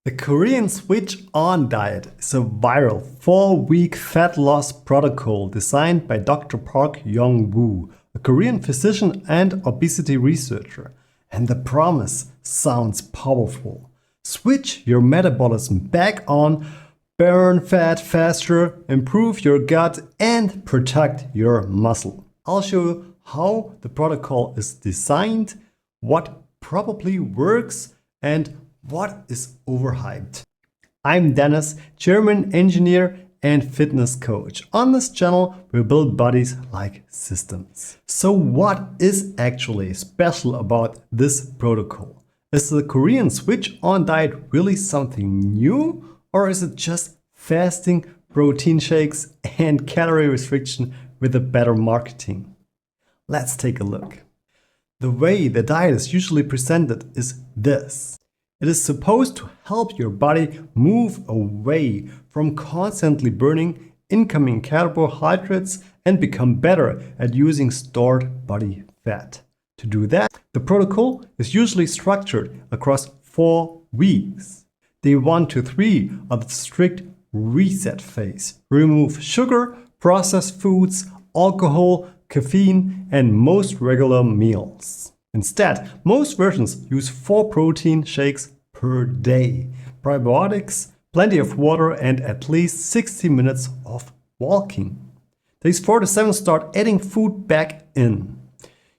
The Korean switch-on diet is a viral 4-week fat loss protocol designed by Dr. Park Yong-Woo, a Korean physician and obesity researcher. And the promise sounds powerful. Switch your metabolism back on, burn fat faster, improve your gut, and protect your muscle. I'll show you how the protocol is designed, what probably works, and what is overhyped. I'm Dennis, German engineer and fitness coach. On this channel, we build bodies like systems. So what is actually special about this protocol? Is the Korean switch-on diet really something new? Or is it just fasting, protein shakes, and calorie restriction with a better marketing? Let's take a look. The way the diet is usually presented is this. It is supposed to help your body move away from constantly burning incoming carbohydrates and become better at using stored body fat. To do that, the protocol is usually structured across 4 weeks. Day 1 to 3 are the strict reset phase. Remove sugar, processed foods, alcohol, caffeine, and most regular meals. Instead, most versions use 4 protein shakes per day, probiotics, plenty of water, and at least 60 minutes of walking. Days 4 to 7 start adding food back in.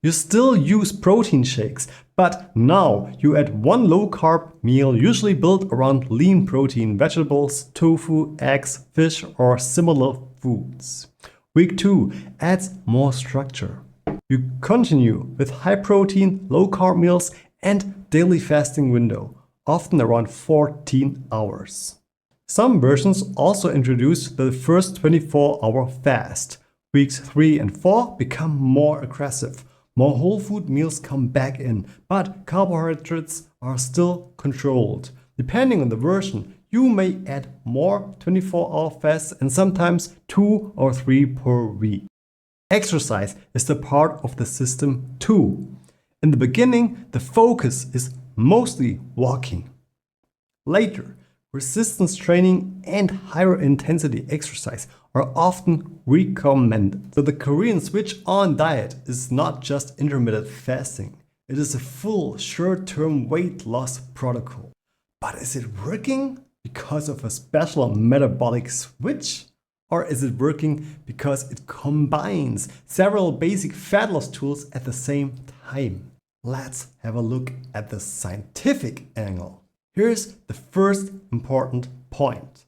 You still use protein shakes, but now you add 1 low-carb meal usually built around lean protein, vegetables, tofu, eggs, fish, or similar foods. Week 2 adds more structure. You continue with high-protein, low-carb meals and daily fasting window, often around 14 hours. Some versions also introduce the first 24-hour fast. Weeks 3 and 4 become more aggressive. More whole food meals come back in, but carbohydrates are still controlled. Depending on the version, you may add more 24-hour fasts and sometimes 2 or 3 per week. Exercise is the part of the system too. In the beginning, the focus is mostly walking. Later, resistance training and higher intensity exercise are often recommended. So the Korean switch-on diet is not just intermittent fasting. It is a full short-term weight loss protocol. But is it working because of a special metabolic switch? Or is it working because it combines several basic fat loss tools at the same time? Let's have a look at the scientific angle. Here's the first important point.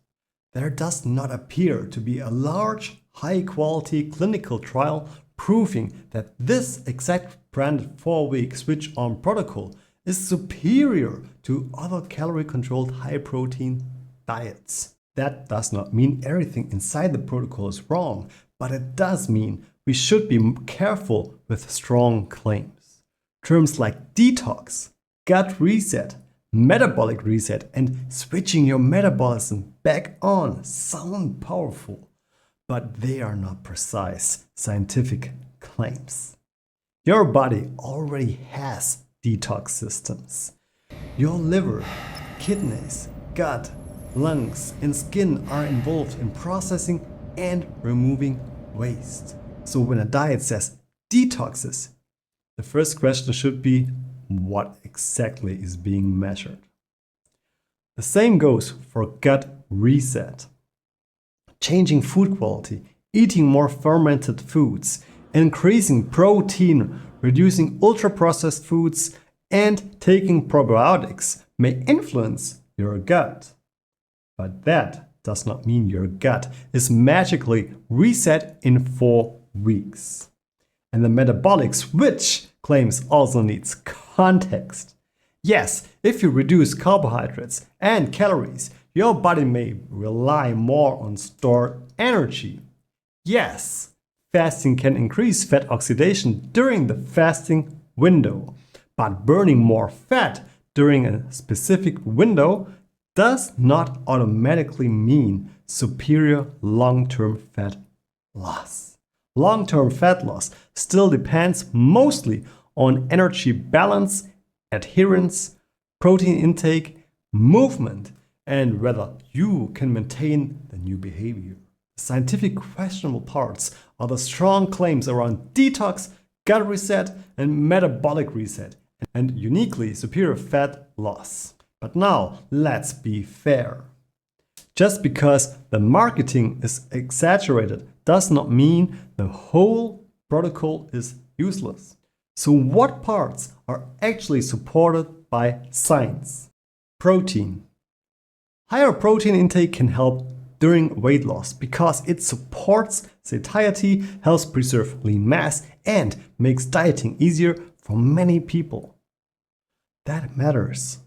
There does not appear to be a large, high-quality clinical trial proving that this exact branded 4-week switch-on protocol is superior to other calorie-controlled high-protein diets. That does not mean everything inside the protocol is wrong, but it does mean we should be careful with strong claims. Terms like detox, gut reset, metabolic reset, and switching your metabolism back on sound powerful, but they are not precise scientific claims. Your body already has detox systems. Your liver, kidneys, gut, lungs, and skin are involved in processing and removing waste. So when a diet says detoxes, the first question should be, what exactly is being measured? The same goes for gut reset. Changing food quality, eating more fermented foods, increasing protein, reducing ultra-processed foods, and taking probiotics may influence your gut. But that does not mean your gut is magically reset in 4 weeks. And the metabolic switch claims also needs context. Yes, if you reduce carbohydrates and calories, your body may rely more on stored energy. Yes, fasting can increase fat oxidation during the fasting window, but burning more fat during a specific window does not automatically mean superior long-term fat loss. Long-term fat loss still depends mostly on energy balance, adherence, protein intake, movement, and whether you can maintain the new behavior. The scientific questionable parts are the strong claims around detox, gut reset, and metabolic reset, and uniquely superior fat loss. But now, let's be fair. Just because the marketing is exaggerated does not mean the whole protocol is useless. So what parts are actually supported by science? Protein. Higher protein intake can help during weight loss because it supports satiety, helps preserve lean mass, and makes dieting easier for many people. That matters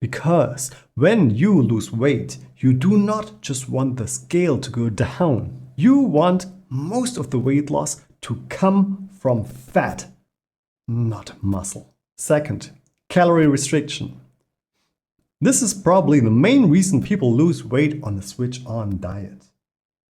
because when you lose weight, you do not just want the scale to go down. You want most of the weight loss to come from fat, not muscle. Second, calorie restriction. This is probably the main reason people lose weight on a switch-on diet.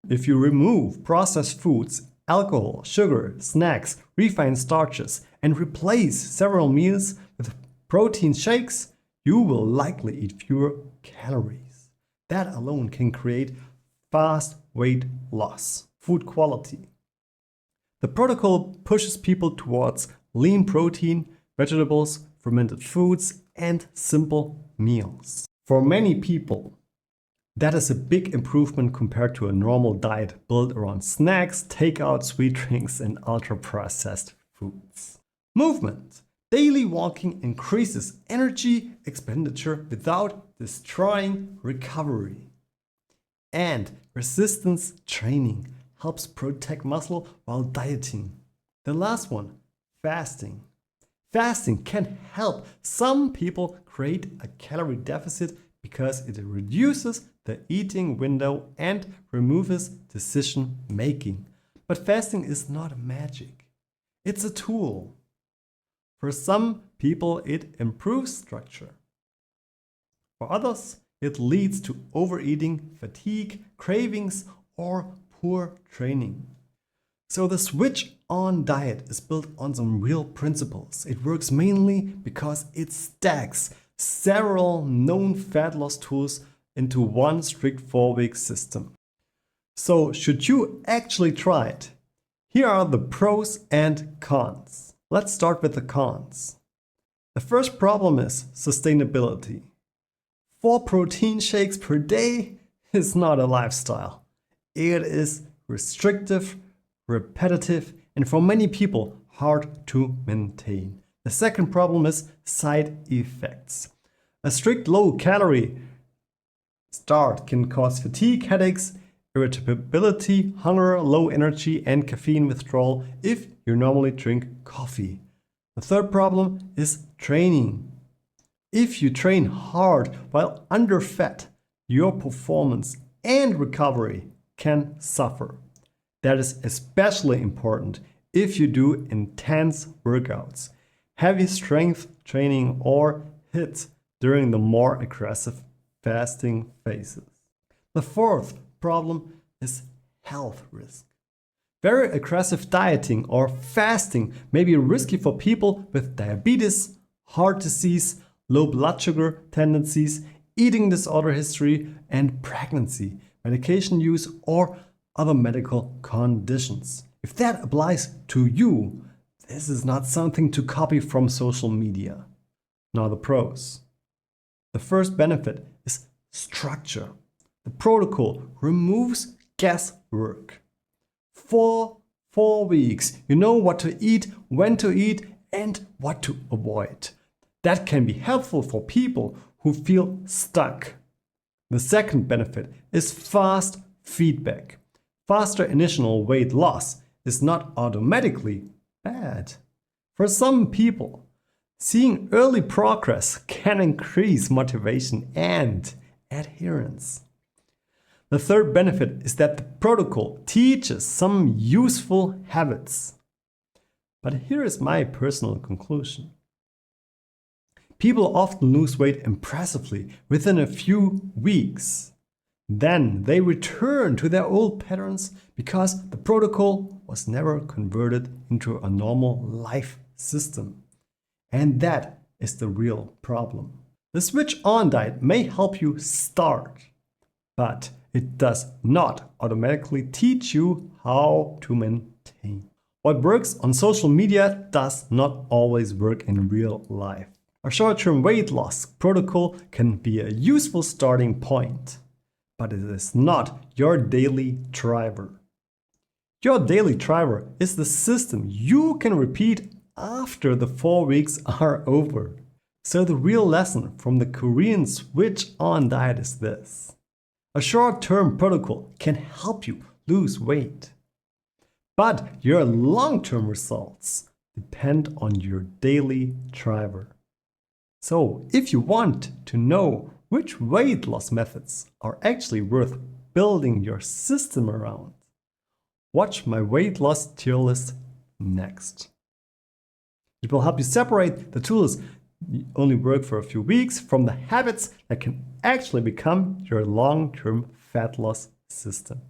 If you remove processed foods, alcohol, sugar, snacks, refined starches, and replace several meals with protein shakes, you will likely eat fewer calories. That alone can create fast weight loss. Food quality. The protocol pushes people towards lean protein, vegetables, fermented foods, and simple meals. For many people, that is a big improvement compared to a normal diet built around snacks, takeout, sweet drinks, and ultra-processed foods. Movement. Daily walking increases energy expenditure without destroying recovery. And resistance training helps protect muscle while dieting. The last one, fasting. Fasting can help some people create a calorie deficit because it reduces the eating window and removes decision making. But fasting is not magic. It's a tool. For some people, it improves structure. For others, it leads to overeating, fatigue, cravings, or poor training. So the switch-on diet is built on some real principles. It works mainly because it stacks several known fat loss tools into one strict 4-week system. So should you actually try it? Here are the pros and cons. Let's start with the cons. The first problem is sustainability. 4 protein shakes per day is not a lifestyle. It is restrictive, repetitive, and for many people hard to maintain. The second problem is side effects. A strict low-calorie start can cause fatigue, headaches, irritability, hunger, low energy, and caffeine withdrawal if you normally drink coffee. The third problem is training. If you train hard while under-fed, your performance and recovery can suffer. That is especially important if you do intense workouts, heavy strength training, or HIIT during the more aggressive fasting phases. The fourth problem is health risk. Very aggressive dieting or fasting may be risky for people with diabetes, heart disease, low blood sugar tendencies, eating disorder history, and pregnancy, medication use, or other medical conditions. If that applies to you, this is not something to copy from social media. Now the pros. The first benefit is structure. The protocol removes guesswork. For 4 weeks, you know what to eat, when to eat, and what to avoid. That can be helpful for people who feel stuck. The second benefit is fast feedback. Faster initial weight loss is not automatically bad. For some people, seeing early progress can increase motivation and adherence. The third benefit is that the protocol teaches some useful habits. But here is my personal conclusion. People often lose weight impressively within a few weeks. Then they return to their old patterns because the protocol was never converted into a normal life system. And that is the real problem. The switch-on diet may help you start, but it does not automatically teach you how to maintain. What works on social media does not always work in real life. A short-term weight loss protocol can be a useful starting point, but it is not your daily driver. Your daily driver is the system you can repeat after the 4 weeks are over. So the real lesson from the Korean switch-on diet is this. A short-term protocol can help you lose weight, but your long-term results depend on your daily driver. So if you want to know which weight loss methods are actually worth building your system around, watch my weight loss tier list next. It will help you separate the tools that only work for a few weeks from the habits that can actually become your long-term fat loss system.